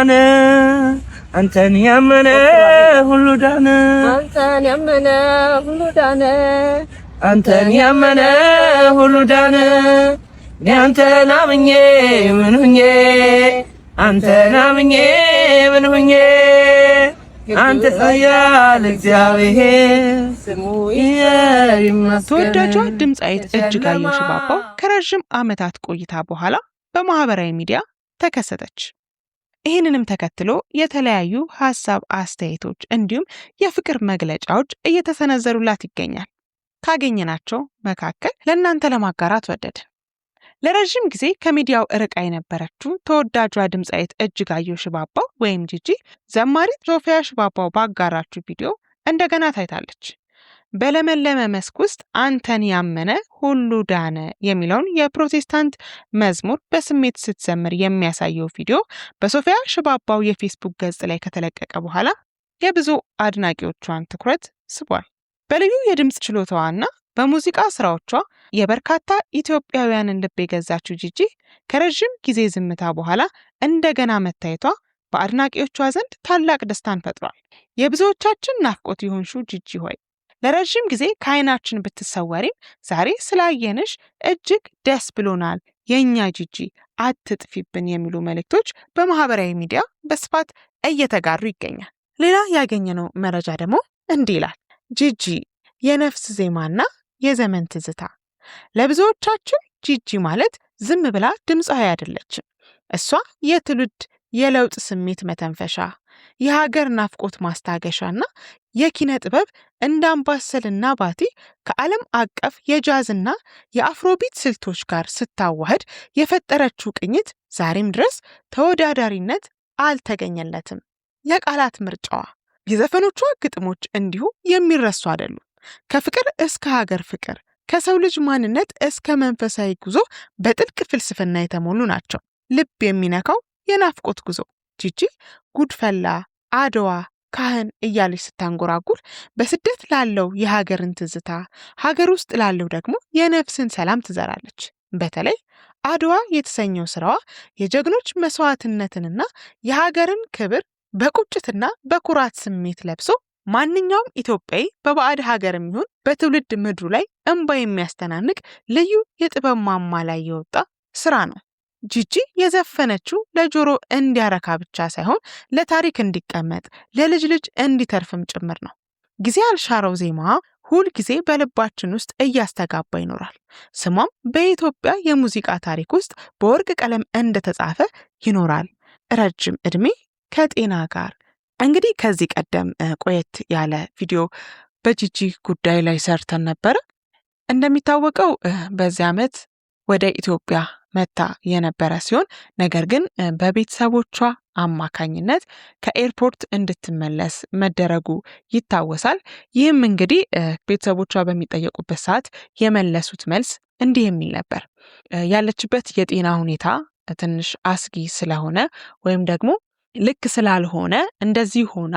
ዳነ አንተን ያመነ ሁሉ ዳነ አንተን ያመነ ሁሉ ዳነ አንተን ያመነ ሁሉ ዳነ አንተን አምኜ ምን ሁኜ አንተን አምኜ ምን ሁኜ አንተ ያለ እግዚአብሔር ስሙ ይመስገን። ተወዳጇ ድምጻዊት እጅጋየሁ ሽባባው ከረጅም ዓመታት ቆይታ በኋላ በማህበራዊ ሚዲያ ተከሰተች። ይህንንም ተከትሎ የተለያዩ ሐሳብ አስተያየቶች እንዲሁም የፍቅር መግለጫዎች እየተሰነዘሩላት ይገኛል። ካገኘናቸው መካከል ለእናንተ ለማጋራት ወደድን። ለረጅም ጊዜ ከሚዲያው ርቃ የነበረችው ተወዳጇ ድምጻዊት እጅጋየሁ ሽባባው ወይም ጂጂ ዘማሪት ሶፊያ ሽባባው ባጋራችው ቪዲዮ እንደገና ታይታለች። በለመለመ መስክ ውስጥ አንተን ያመነ ሁሉ ዳነ የሚለውን የፕሮቴስታንት መዝሙር በስሜት ስትዘምር የሚያሳየው ቪዲዮ በሶፊያ ሽባባው የፌስቡክ ገጽ ላይ ከተለቀቀ በኋላ የብዙ አድናቂዎቿን ትኩረት ስቧል። በልዩ የድምፅ ችሎታዋና በሙዚቃ ስራዎቿ የበርካታ ኢትዮጵያውያንን ልብ የገዛችው ጂጂ ከረጅም ጊዜ ዝምታ በኋላ እንደገና መታየቷ በአድናቂዎቿ ዘንድ ታላቅ ደስታን ፈጥሯል። የብዙዎቻችን ናፍቆት የሆንሽው ጂጂ ሆይ ለረጅም ጊዜ ከዓይናችን ብትሰወሪም ዛሬ ስላየንሽ እጅግ ደስ ብሎናል፣ የኛ ጂጂ አትጥፊብን የሚሉ መልእክቶች በማህበራዊ ሚዲያ በስፋት እየተጋሩ ይገኛል። ሌላ ያገኘነው መረጃ ደግሞ እንዲህ ይላል። ጂጂ የነፍስ ዜማና የዘመን ትዝታ። ለብዙዎቻችን ጂጂ ማለት ዝም ብላ ድምፃዊ አይደለችም። እሷ የትውልድ የለውጥ ስሜት መተንፈሻ፣ የሀገር ናፍቆት ማስታገሻና የኪነ ጥበብ እንደ አምባሰልና ባቲ ከዓለም አቀፍ የጃዝና የአፍሮቢት ስልቶች ጋር ስታዋህድ የፈጠረችው ቅኝት ዛሬም ድረስ ተወዳዳሪነት አልተገኘለትም። የቃላት ምርጫዋ፣ የዘፈኖቿ ግጥሞች እንዲሁ የሚረሱ አይደሉም። ከፍቅር እስከ ሀገር ፍቅር፣ ከሰው ልጅ ማንነት እስከ መንፈሳዊ ጉዞ በጥልቅ ፍልስፍና የተሞሉ ናቸው። ልብ የሚነካው የናፍቆት ጉዞ ጂጂ ጉድፈላ፣ አድዋ፣ ካህን እያለች ስታንጎራጉር በስደት ላለው የሀገርን ትዝታ፣ ሀገር ውስጥ ላለው ደግሞ የነፍስን ሰላም ትዘራለች። በተለይ አድዋ የተሰኘው ስራዋ የጀግኖች መስዋዕትነትንና የሀገርን ክብር በቁጭትና በኩራት ስሜት ለብሶ ማንኛውም ኢትዮጵያዊ በባዕድ ሀገር የሚሆን በትውልድ ምድሩ ላይ እንባ የሚያስተናንቅ ልዩ የጥበብ ማማ ላይ የወጣ ስራ ነው። ጂጂ የዘፈነችው ለጆሮ እንዲያረካ ብቻ ሳይሆን ለታሪክ እንዲቀመጥ ለልጅ ልጅ እንዲተርፍም ጭምር ነው። ጊዜ ያልሻረው ዜማ ሁል ጊዜ በልባችን ውስጥ እያስተጋባ ይኖራል። ስሟም በኢትዮጵያ የሙዚቃ ታሪክ ውስጥ በወርቅ ቀለም እንደተጻፈ ይኖራል። ረጅም ዕድሜ ከጤና ጋር። እንግዲህ ከዚህ ቀደም ቆየት ያለ ቪዲዮ በጂጂ ጉዳይ ላይ ሰርተን ነበረ። እንደሚታወቀው በዚህ ዓመት ወደ ኢትዮጵያ መታ የነበረ ሲሆን ነገር ግን በቤተሰቦቿ አማካኝነት ከኤርፖርት እንድትመለስ መደረጉ ይታወሳል። ይህም እንግዲህ ቤተሰቦቿ በሚጠየቁበት ሰዓት የመለሱት መልስ እንዲህ የሚል ነበር። ያለችበት የጤና ሁኔታ ትንሽ አስጊ ስለሆነ ወይም ደግሞ ልክ ስላልሆነ እንደዚህ ሆና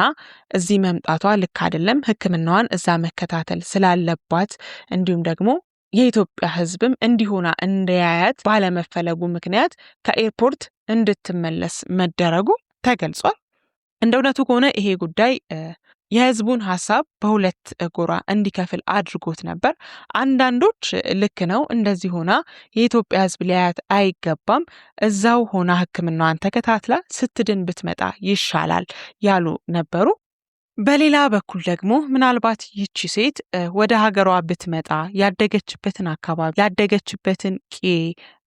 እዚህ መምጣቷ ልክ አይደለም፣ ሕክምናዋን እዛ መከታተል ስላለባት እንዲሁም ደግሞ የኢትዮጵያ ሕዝብም እንዲሆና እንደያያት ባለመፈለጉ ምክንያት ከኤርፖርት እንድትመለስ መደረጉ ተገልጿል። እንደ እውነቱ ከሆነ ይሄ ጉዳይ የህዝቡን ሐሳብ በሁለት ጎራ እንዲከፍል አድርጎት ነበር። አንዳንዶች ልክ ነው፣ እንደዚህ ሆና የኢትዮጵያ ህዝብ ሊያያት አይገባም፣ እዛው ሆና ሕክምናዋን ተከታትላ ስትድን ብትመጣ ይሻላል ያሉ ነበሩ። በሌላ በኩል ደግሞ ምናልባት ይቺ ሴት ወደ ሀገሯ ብትመጣ ያደገችበትን አካባቢ ያደገችበትን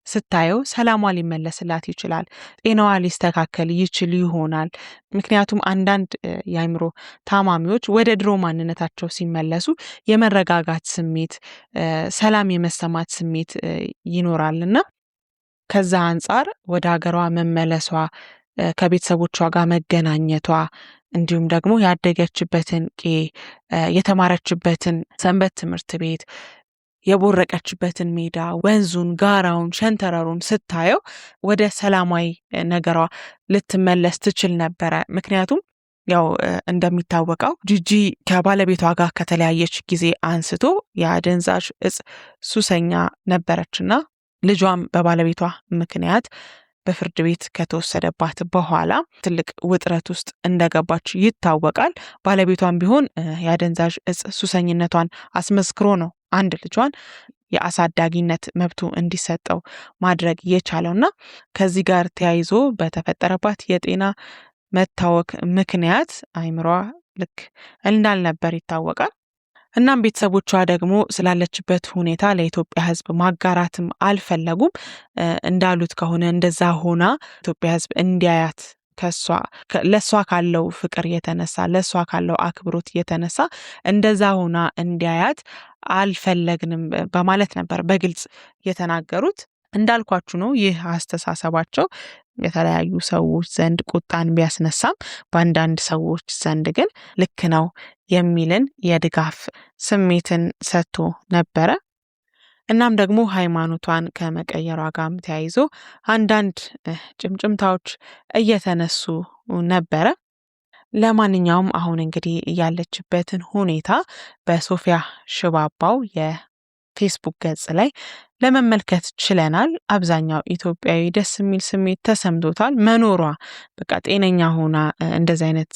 ስታየው ሰላሟ ሊመለስላት ይችላል፣ ጤናዋ ሊስተካከል ይችል ይሆናል። ምክንያቱም አንዳንድ የአእምሮ ታማሚዎች ወደ ድሮ ማንነታቸው ሲመለሱ የመረጋጋት ስሜት፣ ሰላም የመሰማት ስሜት ይኖራልና ከዛ አንጻር ወደ ሀገሯ መመለሷ፣ ከቤተሰቦቿ ጋር መገናኘቷ እንዲሁም ደግሞ ያደገችበትን የተማረችበትን ሰንበት ትምህርት ቤት የቦረቀችበትን ሜዳ፣ ወንዙን፣ ጋራውን፣ ሸንተረሩን ስታየው ወደ ሰላማዊ ነገሯ ልትመለስ ትችል ነበረ። ምክንያቱም ያው እንደሚታወቀው ጂጂ ከባለቤቷ ጋር ከተለያየች ጊዜ አንስቶ የአደንዛዥ እጽ ሱሰኛ ነበረችና ልጇም በባለቤቷ ምክንያት በፍርድ ቤት ከተወሰደባት በኋላ ትልቅ ውጥረት ውስጥ እንደገባች ይታወቃል። ባለቤቷም ቢሆን የአደንዛዥ እጽ ሱሰኝነቷን አስመስክሮ ነው አንድ ልጇን የአሳዳጊነት መብቱ እንዲሰጠው ማድረግ የቻለውና ከዚህ ጋር ተያይዞ በተፈጠረባት የጤና መታወክ ምክንያት አይምሯ ልክ እንዳልነበር ይታወቃል። እናም ቤተሰቦቿ ደግሞ ስላለችበት ሁኔታ ለኢትዮጵያ ሕዝብ ማጋራትም አልፈለጉም። እንዳሉት ከሆነ እንደዛ ሆና ኢትዮጵያ ሕዝብ እንዲያያት ለእሷ ካለው ፍቅር የተነሳ ለእሷ ካለው አክብሮት የተነሳ እንደዛ ሆና እንዲያያት አልፈለግንም በማለት ነበር በግልጽ የተናገሩት። እንዳልኳችሁ ነው። ይህ አስተሳሰባቸው የተለያዩ ሰዎች ዘንድ ቁጣን ቢያስነሳም በአንዳንድ ሰዎች ዘንድ ግን ልክ ነው የሚልን የድጋፍ ስሜትን ሰጥቶ ነበረ። እናም ደግሞ ሃይማኖቷን ከመቀየሯ ጋር ተያይዞ አንዳንድ ጭምጭምታዎች እየተነሱ ነበረ። ለማንኛውም አሁን እንግዲህ ያለችበትን ሁኔታ በሶፊያ ሽባባው የፌስቡክ ገጽ ላይ ለመመልከት ችለናል። አብዛኛው ኢትዮጵያዊ ደስ የሚል ስሜት ተሰምቶታል። መኖሯ በቃ ጤነኛ ሆና እንደዚህ አይነት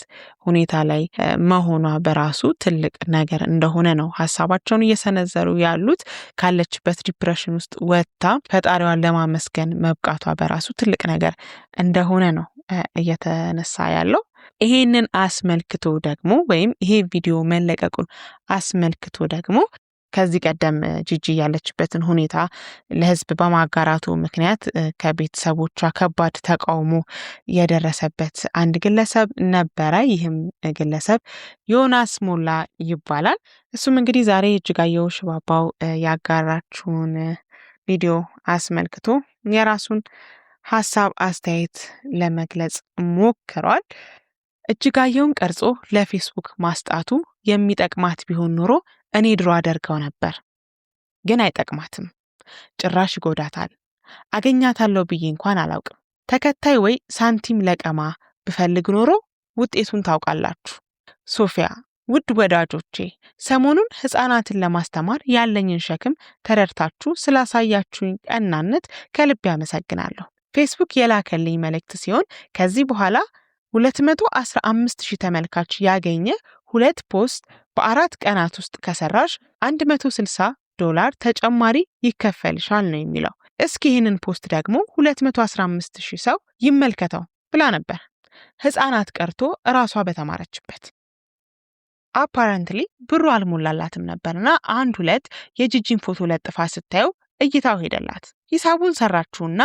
ሁኔታ ላይ መሆኗ በራሱ ትልቅ ነገር እንደሆነ ነው ሀሳባቸውን እየሰነዘሩ ያሉት። ካለችበት ዲፕሬሽን ውስጥ ወጥታ ፈጣሪዋን ለማመስገን መብቃቷ በራሱ ትልቅ ነገር እንደሆነ ነው እየተነሳ ያለው። ይሄንን አስመልክቶ ደግሞ ወይም ይሄ ቪዲዮ መለቀቁን አስመልክቶ ደግሞ ከዚህ ቀደም ጂጂ ያለችበትን ሁኔታ ለሕዝብ በማጋራቱ ምክንያት ከቤተሰቦቿ ከባድ ተቃውሞ የደረሰበት አንድ ግለሰብ ነበረ። ይህም ግለሰብ ዮናስ ሞላ ይባላል። እሱም እንግዲህ ዛሬ እጅጋየሁ ሽባባው ያጋራችውን ቪዲዮ አስመልክቶ የራሱን ሀሳብ አስተያየት ለመግለጽ ሞክሯል። እጅጋየሁን ቀርጾ ለፌስቡክ ማስጣቱ የሚጠቅማት ቢሆን ኖሮ እኔ ድሮ አደርገው ነበር፣ ግን አይጠቅማትም፣ ጭራሽ ይጎዳታል። አገኛታለሁ ብዬ እንኳን አላውቅም። ተከታይ ወይ ሳንቲም ለቀማ ብፈልግ ኖሮ ውጤቱን ታውቃላችሁ። ሶፊያ፣ ውድ ወዳጆቼ፣ ሰሞኑን ሕፃናትን ለማስተማር ያለኝን ሸክም ተረድታችሁ ስላሳያችሁኝ ቀናነት ከልብ ያመሰግናለሁ። ፌስቡክ የላከልኝ መልእክት ሲሆን ከዚህ በኋላ 215,000 ተመልካች ያገኘ 2 ፖስት በ4 ቀናት ውስጥ ከሰራሽ $160 ተጨማሪ ይከፈልሻል ነው የሚለው። እስኪ ይህንን ፖስት ደግሞ 215,000 ሰው ይመልከተው ብላ ነበር። ሕፃናት ቀርቶ እራሷ በተማረችበት አፓረንትሊ ብሩ አልሞላላትም ነበርና 1-2 የጂጂን ፎቶ ለጥፋ ስታየው እይታው ሄደላት። ሂሳቡን ሰራችሁና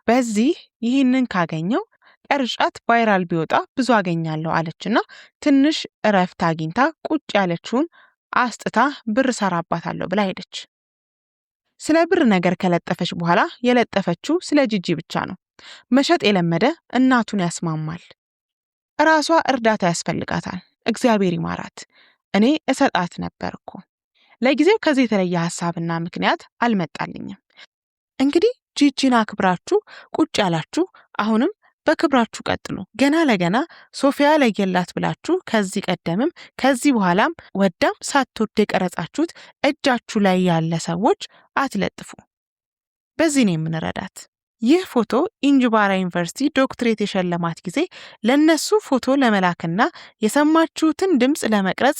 በዚህ ይህንን ካገኘው ቀርጫት ቫይራል ቢወጣ ብዙ አገኛለሁ አለችና ትንሽ እረፍት አግኝታ ቁጭ ያለችውን አስጥታ ብር ሰራባታለሁ ብላ ሄደች። ስለ ብር ነገር ከለጠፈች በኋላ የለጠፈችው ስለ ጂጂ ብቻ ነው። መሸጥ የለመደ እናቱን ያስማማል። እራሷ እርዳታ ያስፈልጋታል። እግዚአብሔር ይማራት። እኔ እሰጣት ነበር እኮ። ለጊዜው ከዚህ የተለየ ሀሳብና ምክንያት አልመጣልኝም። እንግዲህ ጂጂን አክብራችሁ ቁጭ ያላችሁ አሁንም በክብራችሁ ቀጥሉ። ገና ለገና ሶፊያ ለየላት ብላችሁ ከዚህ ቀደምም ከዚህ በኋላም ወዳም ሳትወድ የቀረጻችሁት እጃችሁ ላይ ያለ ሰዎች አትለጥፉ። በዚህ ነው የምንረዳት። ይህ ፎቶ ኢንጅባራ ዩኒቨርሲቲ ዶክትሬት የሸለማት ጊዜ ለነሱ ፎቶ ለመላክና የሰማችሁትን ድምፅ ለመቅረጽ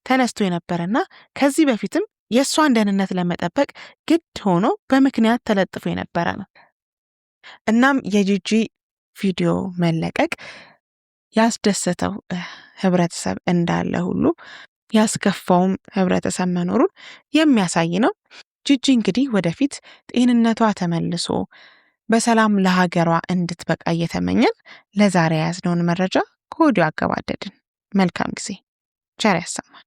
ተነስቶ የነበረና ከዚህ በፊትም የእሷን ደህንነት ለመጠበቅ ግድ ሆኖ በምክንያት ተለጥፎ የነበረ ነው። እናም የጂጂ ቪዲዮ መለቀቅ ያስደሰተው ህብረተሰብ እንዳለ ሁሉ ያስከፋውም ህብረተሰብ መኖሩን የሚያሳይ ነው። ጂጂ እንግዲህ ወደፊት ጤንነቷ ተመልሶ በሰላም ለሀገሯ እንድትበቃ እየተመኘን ለዛሬ ያዝነውን መረጃ ከወዲሁ አገባደድን። መልካም ጊዜ፣ ቸር ያሰማን።